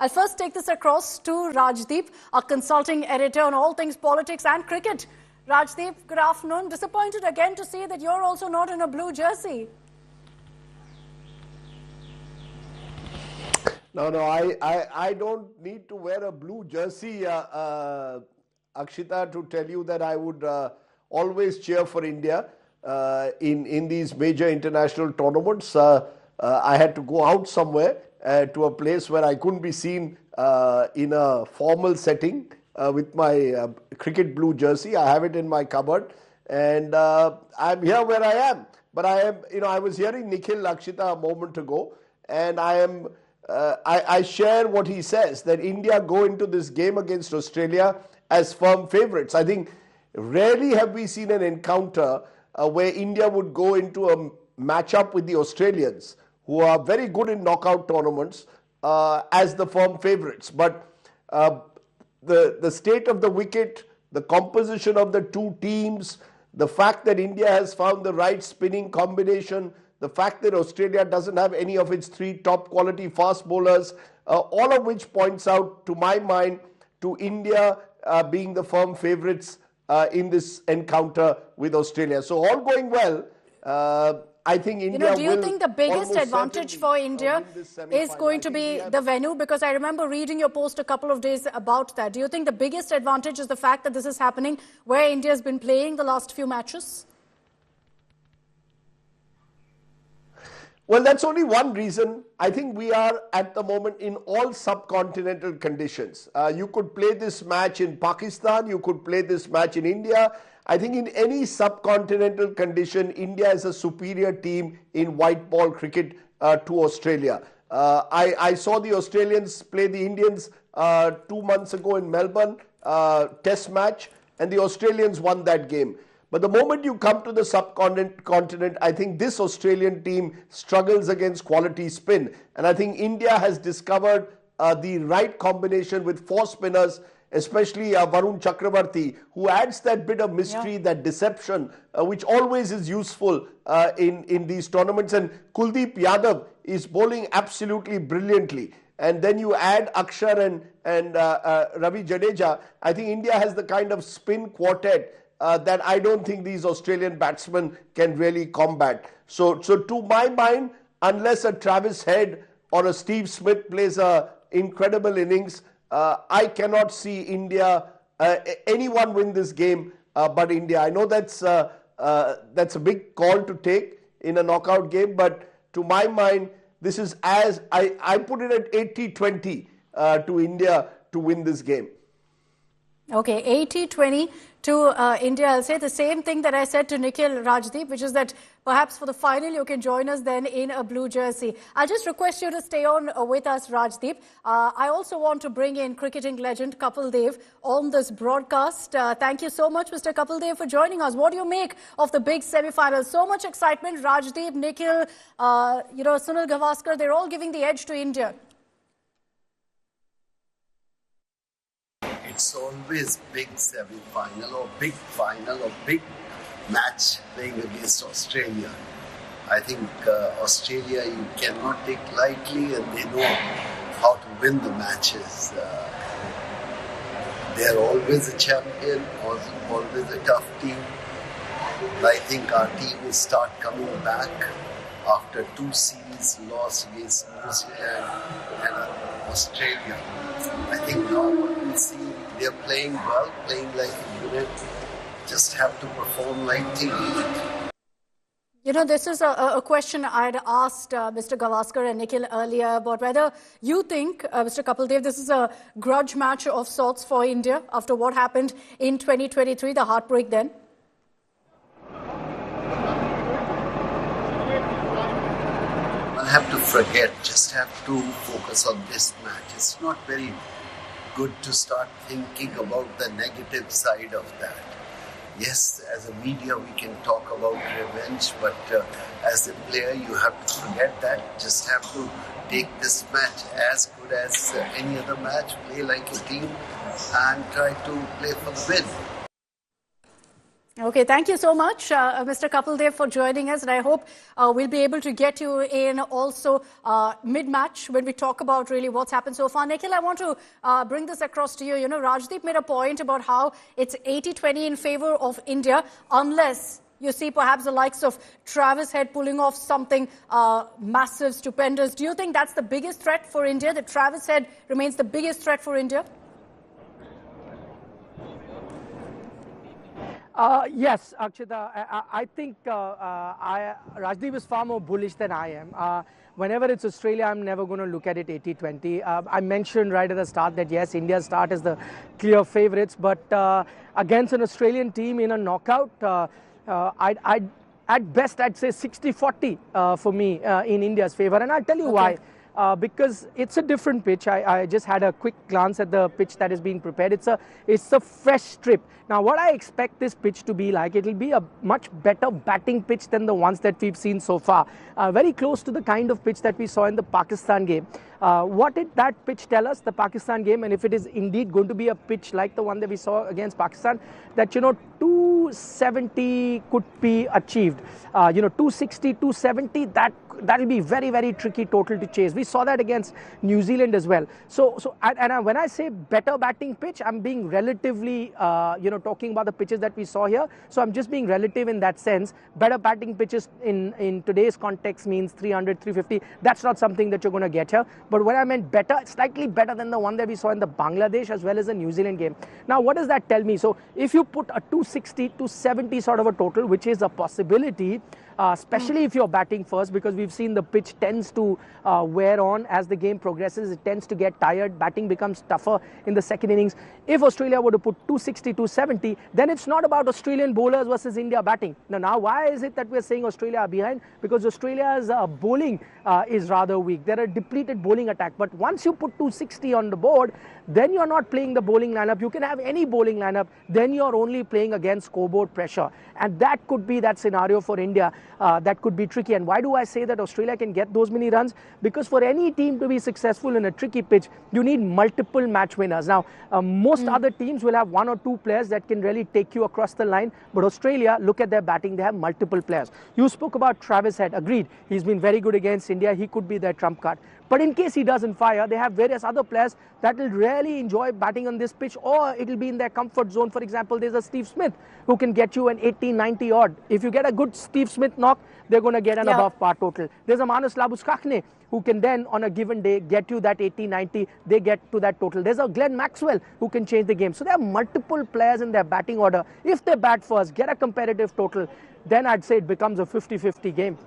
I'll first take this across to Rajdeep, our consulting editor on all things politics and cricket. Rajdeep, good afternoon. Disappointed again to see that you're also not in a blue jersey. No, I don't need to wear a blue jersey, Akshita, to tell you that I would always cheer for India in these major international tournaments. I had to go out somewhere to a place where I couldn't be seen in a formal setting with my cricket blue jersey. I have it in my cupboard, and I'm here where I am. But I am, I was hearing Nikhil Akshita a moment ago, and I share what he says, that India go into this game against Australia as firm favourites. I think rarely have we seen an encounter where India would go into a matchup with the Australians, who are very good in knockout tournaments, as the firm favourites. But the state of the wicket, the composition of the two teams, the fact that India has found the right spinning combination, the fact that Australia doesn't have any of its three top quality fast bowlers, all of which points out, to my mind, to India being the firm favourites in this encounter with Australia. So all going well. I think India do you think the biggest advantage for India is going to be the venue? Because I remember reading your post a couple of days about that. Do you think the biggest advantage is the fact that this is happening where India has been playing the last few matches? Well, that's only one reason. I think we are at the moment in all subcontinental conditions. You could play this match in Pakistan, you could play this match in India. I think in any subcontinental condition, India is a superior team in white ball cricket to Australia. I saw the Australians play the Indians 2 months ago in Melbourne, test match, and the Australians won that game. But the moment you come to the subcontinent, I think this Australian team struggles against quality spin. And I think India has discovered the right combination with four spinners, especially Varun Chakravarti, who adds that bit of mystery, that deception, which always is useful in these tournaments. And Kuldeep Yadav is bowling absolutely brilliantly. And then you add Akshar and Ravi Jadeja. I think India has the kind of spin quartet that I don't think these Australian batsmen can really combat. So to my mind, unless a Travis Head or a Steve Smith plays an incredible innings, I cannot see India, anyone win this game but India. I know that's a big call to take in a knockout game, but to my mind, this is as I put it at 80-20 to India to win this game. Okay, 80-20 to India. I'll say the same thing that I said to Nikhil, Rajdeep, which is that perhaps for the final you can join us then in a blue jersey. I'll just request you to stay on with us, Rajdeep. I also want to bring in cricketing legend Kapil Dev on this broadcast. Thank you so much, Mr. Kapil Dev, for joining us. What do you make of the big semi-final? So much excitement. Rajdeep, Nikhil, Sunil Gavaskar, they're all giving the edge to India. It's always big semi-final or big final or big match playing against Australia. I think Australia you cannot take lightly, and they know how to win the matches. They're always a champion, always a tough team. I think our team will start coming back after 2 series loss against New Zealand and Australia. I think now what we see, they're playing well, playing like a unit. Just have to perform like team. This is a question I had asked Mr. Gavaskar and Nikhil earlier about whether you think, Mr. Kapil Dev, this is a grudge match of sorts for India after what happened in 2023, the heartbreak then. I'll have to forget, just have to focus on this match. It's not very good to start thinking about the negative side of that. Yes, as a media we can talk about revenge, but as a player you have to forget that. Just have to take this match as good as any other match, play like a team and try to play for the win. Okay, thank you so much, Mr. Kapildev, for joining us. And I hope we'll be able to get you in also mid-match when we talk about really what's happened so far. Nikhil, I want to bring this across to you. You know, Rajdeep made a point about how it's 80-20 in favor of India, unless you see perhaps the likes of Travis Head pulling off something massive, stupendous. Do you think that's the biggest threat for India, that Travis Head remains the biggest threat for India? Yes, Akshita, I think Rajdeep is far more bullish than I am. Whenever it's Australia, I'm never going to look at it 80-20. I mentioned right at the start that yes, India's start is the clear favourites, but against an Australian team in a knockout, at best I'd say 60-40 for me in India's favour, and I'll tell you why. Because it's a different pitch. I just had a quick glance at the pitch that is being prepared. It's a fresh strip. Now, what I expect this pitch to be like, it'll be a much better batting pitch than the ones that we've seen so far. Very close to the kind of pitch that we saw in the Pakistan game. What did that pitch tell us, the Pakistan game? And if it is indeed going to be a pitch like the one that we saw against Pakistan, that, 270 could be achieved. 260, 270, that'll be very, very tricky total to chase. We saw that against New Zealand as well. When I say better batting pitch, I'm being relatively, talking about the pitches that we saw here. So I'm just being relative in that sense. Better batting pitches in today's context means 300, 350. That's not something that you're going to get here. But when I meant better, slightly better than the one that we saw in the Bangladesh as well as the New Zealand game. Now, what does that tell me? So if you put a 260, 270 sort of a total, which is a possibility, especially if you're batting first, because we've seen the pitch tends to wear on as the game progresses. It tends to get tired. Batting becomes tougher in the second innings. If Australia were to put 260, 270, then it's not about Australian bowlers versus India batting. Now, why is it that we're saying Australia are behind? Because Australia's bowling is rather weak. They're a depleted bowling attack. But once you put 260 on the board, then you're not playing the bowling lineup. You can have any bowling lineup. Then you're only playing against scoreboard pressure. And that could be that scenario for India. That could be tricky. And why do I say that Australia can get those many runs? Because for any team to be successful in a tricky pitch, you need multiple match winners. Now, most other teams will have one or two players that can really take you across the line. But Australia, look at their batting. They have multiple players. You spoke about Travis Head. Agreed. He's been very good against India. He could be their trump card. But in case he doesn't fire, they have various other players that will really enjoy batting on this pitch, or it'll be in their comfort zone. For example, there's a Steve Smith who can get you an 80, 90 odd. If you get a good Steve Smith knock, they're going to get an above par total. There's a Manus Labuschagne who can then on a given day get you that 80, 90, they get to that total. There's a Glenn Maxwell who can change the game. So there are multiple players in their batting order. If they bat first, get a competitive total, then I'd say it becomes a 50-50 game.